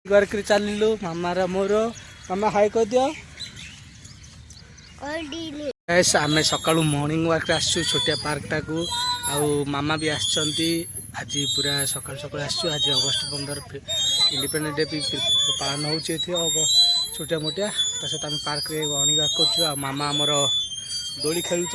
Work चलू मामा मोर मामा high कह दियो। आम सका मॉर्निंग वाक आसु छोटिया पार्क टाक मामा भी आसछंती। आज पूरा सकाल सकाल आसु। आज अगस्ट 15 इंडिपेंडेंस डे भी पालन हो छोटिया मोटिया सहित आम पार्क रे मॉर्निंग वाक कर। मामा आमर दोली खेलुंट।